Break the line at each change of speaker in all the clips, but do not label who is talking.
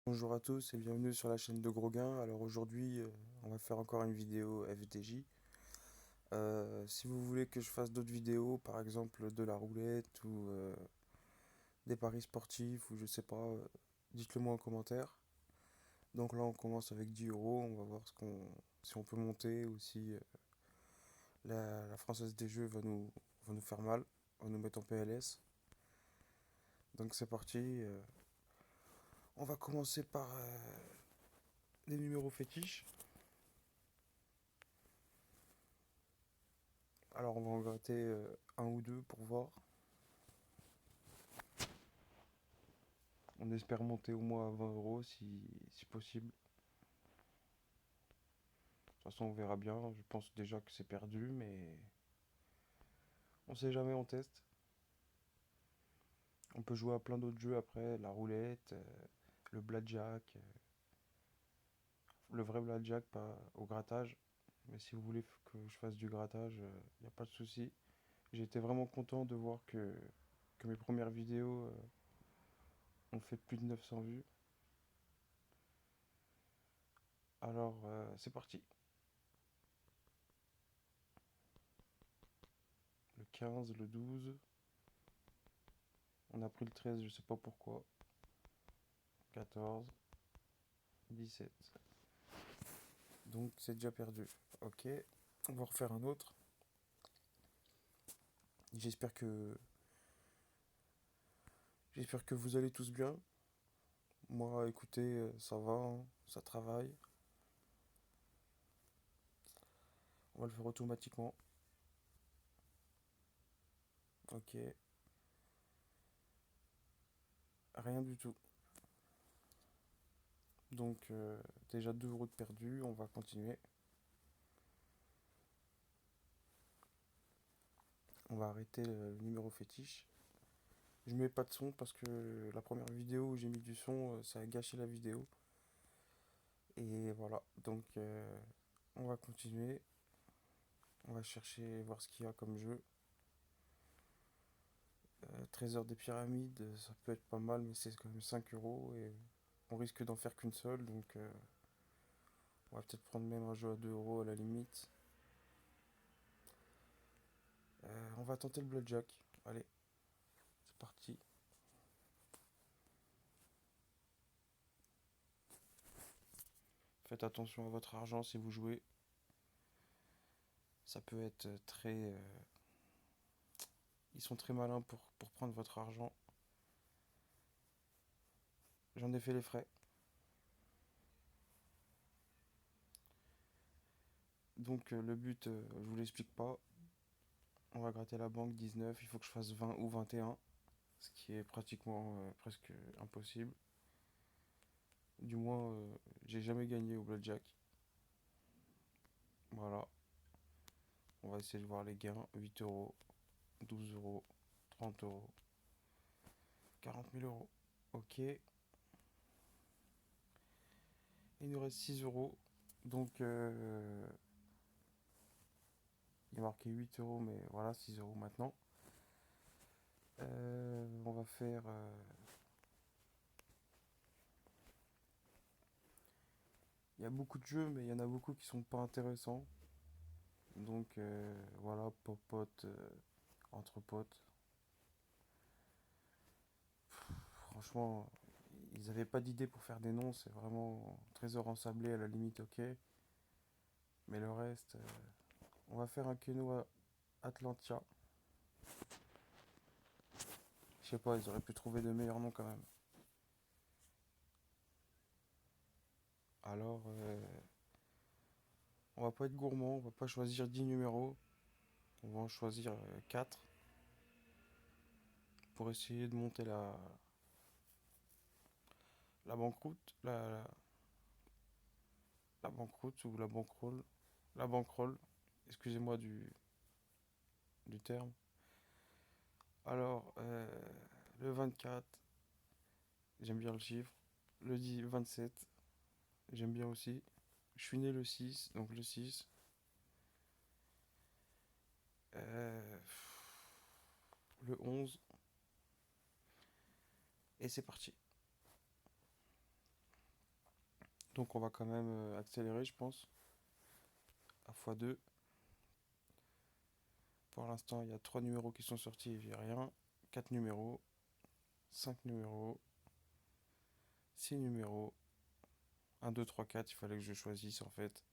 Bonjour à tous et bienvenue sur la chaîne de Groguin. Alors aujourd'hui, on va faire encore une vidéo FDJ. Si vous voulez que je fasse d'autres vidéos, par exemple de la roulette ou des paris sportifs ou je sais pas, dites-le moi en commentaire. Donc là, on commence avec 10 euros. On va voir si on peut monter ou si la Française des Jeux va nous faire mal, va nous mettre en PLS. Donc c'est parti. On va commencer par les numéros fétiches. Alors on va en gratter un ou deux pour voir. On espère monter au moins à 20 euros si possible. De toute façon, on verra bien. Je pense déjà que c'est perdu, mais on sait jamais, on teste. On peut jouer à plein d'autres jeux après, la roulette, le blackjack, le vrai blackjack, pas au grattage. Mais si vous voulez que je fasse du grattage, il n'y a pas de souci. J'ai été vraiment content de voir que mes premières vidéos ont fait plus de 900 vues. Alors, c'est parti. Le 15, le 12. On a pris le 13, je sais pas pourquoi. 14, 17. Donc c'est déjà perdu. Ok, on va refaire un autre. J'espère que j'espère que vous allez tous bien. Moi, écoutez, ça va, hein, ça travaille. On va le faire automatiquement. Ok, rien du tout. Donc déjà 2 euros de perdu. On va continuer. On va arrêter le numéro fétiche. Je mets pas de son parce que la première vidéo où j'ai mis du son, ça a gâché la vidéo. Et voilà, donc on va continuer. On va chercher, voir ce qu'il y a comme jeu. Trésor des pyramides, ça peut être pas mal, mais c'est quand même 5 euros et on risque d'en faire qu'une seule, donc on va peut-être prendre même un jeu à 2 euros à la limite. On va tenter le blackjack. Allez, c'est parti. Faites attention à votre argent si vous jouez. Ça peut être très. Ils sont très malins pour prendre votre argent. J'en ai fait les frais. Donc le but, je vous l'explique pas. On va gratter la banque 19. Il faut que je fasse 20 ou 21. Ce qui est pratiquement presque impossible. Du moins, j'ai jamais gagné au blackjack. Voilà. On va essayer de voir les gains. 8 euros, 12 euros, 30 euros, 40 000 euros. Ok. Il nous reste 6 euros. Donc, il est marqué 8 euros, mais voilà, 6 euros maintenant. On va faire. Il y a beaucoup de jeux, mais il y en a beaucoup qui sont pas intéressants. Donc, voilà, popote, entre potes. Franchement, ils avaient pas d'idée pour faire des noms. C'est vraiment trésor ensablé à la limite, ok. Mais le reste, on va faire un Keno Atlantia. Je sais pas, ils auraient pu trouver de meilleurs noms quand même. Alors, on va pas être gourmand, on va pas choisir 10 numéros. On va en choisir 4 pour essayer de monter la banqueroute. La banqueroute ou la banquerolle. La banquerolle, excusez-moi du terme. Alors, le 24, j'aime bien le chiffre. Le 27, j'aime bien aussi. Je suis né le 6, donc le 6. Euh, le 11. Et c'est parti. Donc on va quand même accélérer, je pense, à x2. Pour l'instant, il y a 3 numéros qui sont sortis et j'ai rien. 4 numéros, 5 numéros, 6 numéros, 1, 2, 3, 4. Il fallait que je choisisse en fait.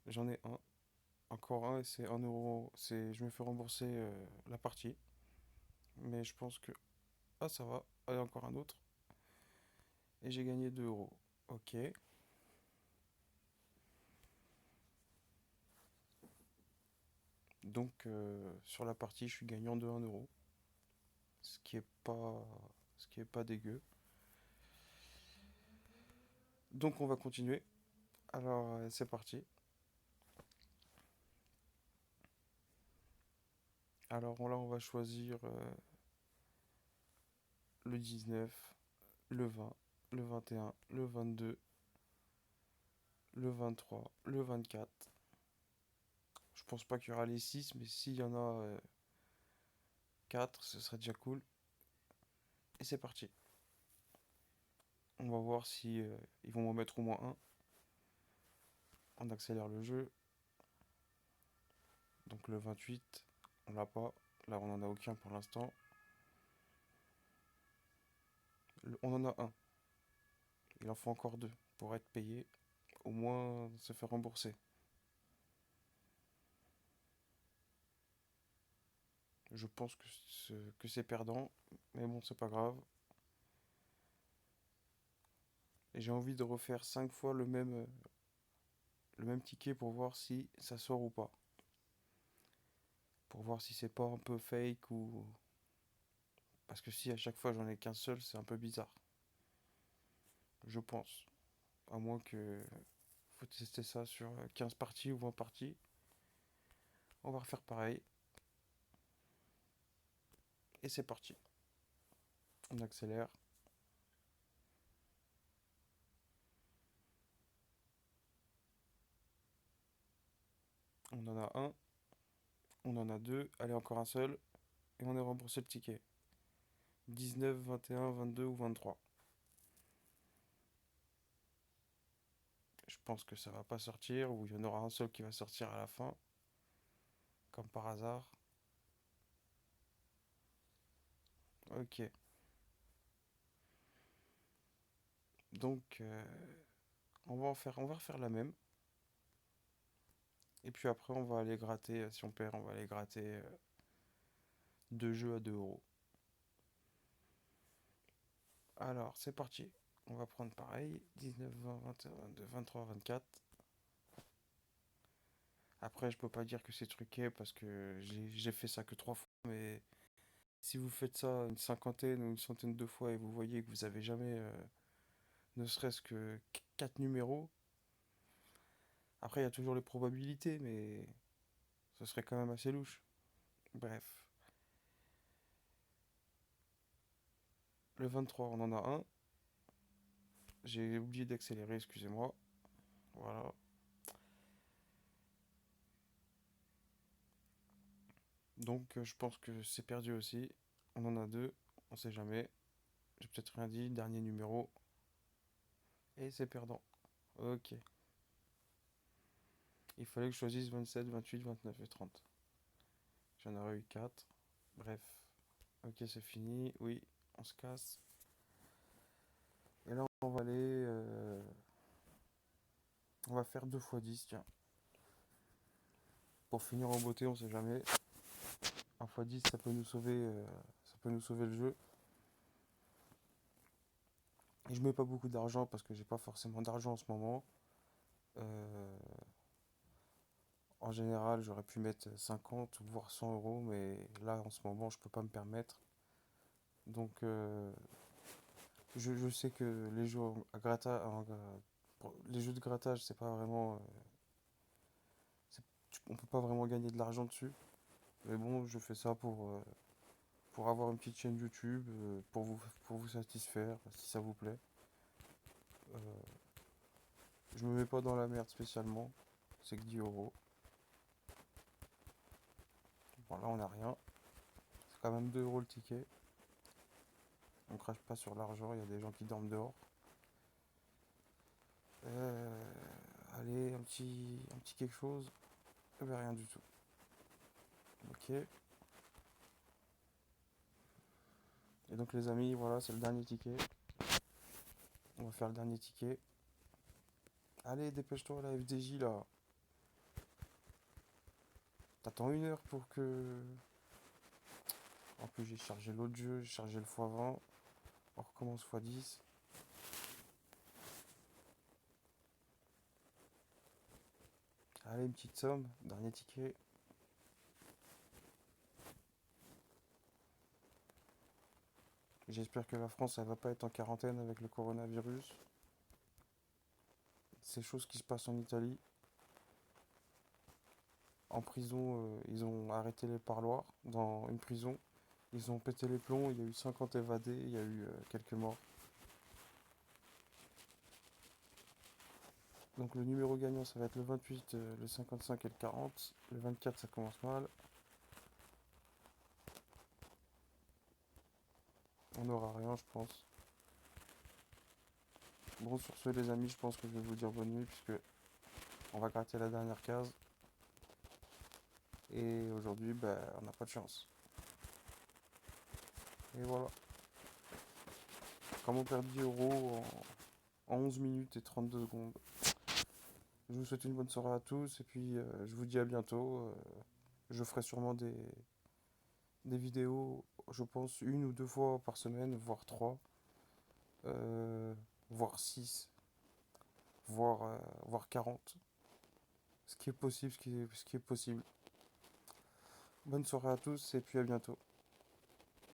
J'en ai un. Encore un et c'est 1 euro. Je me fais rembourser la partie. Mais je pense que... Ah, ça va. Allez, encore un autre. Et j'ai gagné 2 euros. Ok. Donc, sur la partie, je suis gagnant de 1 euro. Ce qui est pas... Ce qui est pas dégueu. Donc, on va continuer. Alors, c'est parti. Alors là, on va choisir le 19, le 20, le 21, le 22, le 23, le 24. Je pense pas qu'il y aura les 6, mais s'il y en a 4, ce serait déjà cool. Et c'est parti. On va voir si ils vont m'en mettre au moins un. On accélère le jeu. Donc le 28, on l'a pas. Là, on en a aucun pour l'instant. On en a un. Il en faut encore deux pour être payé. Au moins se faire rembourser. Je pense que c'est perdant. Mais bon, c'est pas grave. Et j'ai envie de refaire 5 fois le même ticket pour voir si ça sort ou pas. Pour voir si c'est pas un peu fake ou... Parce que si à chaque fois j'en ai qu'un seul, c'est un peu bizarre. Je pense. À moins que... Faut tester ça sur 15 parties ou 20 parties. On va refaire pareil. Et c'est parti. On accélère. On en a un. On en a deux. Allez, encore un seul. Et on est remboursé le ticket. 19, 21, 22 ou 23. Je pense que ça va pas sortir. Ou il y en aura un seul qui va sortir à la fin. Comme par hasard. Ok. Donc, on va refaire la même. Et puis après, on va aller gratter, si on perd, on va aller gratter 2 jeux à 2 euros. Alors, c'est parti. On va prendre pareil. 19, 20, 21, 22, 23, 24. Après, je peux pas dire que c'est truqué parce que j'ai fait ça que 3 fois. Mais si vous faites ça une cinquantaine ou une centaine de fois et vous voyez que vous avez jamais ne serait-ce que 4 numéros, après, il y a toujours les probabilités, mais ce serait quand même assez louche. Bref. Le 23, on en a un. J'ai oublié d'accélérer, excusez-moi. Voilà. Donc je pense que c'est perdu aussi. On en a deux, on sait jamais. J'ai peut-être rien dit, dernier numéro. Et c'est perdant. Ok. Il fallait que je choisisse 27, 28, 29 et 30. J'en aurais eu 4. Bref. Ok, c'est fini. Oui, on se casse. Et là, on va aller... on va faire 2 fois 10, tiens. Pour finir en beauté, on sait jamais. 1 fois 10, ça peut nous sauver le jeu. Et je mets pas beaucoup d'argent parce que j'ai pas forcément d'argent en ce moment. Euh, En général, j'aurais pu mettre 50 voire 100 euros, mais là, en ce moment, je peux pas me permettre. Donc, je sais que les jeux les jeux de grattage, c'est pas vraiment, on peut pas vraiment gagner de l'argent dessus. Mais bon, je fais ça pour avoir une petite chaîne YouTube, pour vous satisfaire, si ça vous plaît. Euh, je me mets pas dans la merde spécialement. C'est que 10 euros. Bon, là, on a rien. C'est quand même 2 euros le ticket. On crache pas sur l'argent, il y a des gens qui dorment dehors. Euh, Allez, un petit quelque chose. Eh ben, rien du tout. Ok. Et donc les amis, voilà, c'est le dernier ticket. On va faire le dernier ticket. Allez, dépêche-toi, la FDJ là. T'attends une heure pour que. En plus, j'ai chargé l'autre jeu, j'ai chargé le x20. On recommence x10. Allez, une petite somme, dernier ticket. J'espère que la France, elle va pas être en quarantaine avec le coronavirus. Ces choses qui se passent en Italie. En prison, ils ont arrêté les parloirs dans une prison. Ils ont pété les plombs, il y a eu 50 évadés, il y a eu quelques morts. Donc le numéro gagnant, ça va être le 28, le 55 et le 40. Le 24, ça commence mal. On n'aura rien, je pense. Bon, sur ce, les amis, je pense que je vais vous dire bonne nuit, puisque on va gratter la dernière case. Et aujourd'hui, ben, on n'a pas de chance. Et voilà. Comme on perd 10 euros en 11 minutes et 32 secondes. Je vous souhaite une bonne soirée à tous, et puis je vous dis à bientôt. Je ferai sûrement des vidéos, je pense, une ou deux fois par semaine, voire trois, euh, voire six, voire 40. Ce qui est possible, ce qui est possible. Bonne soirée à tous et puis à bientôt.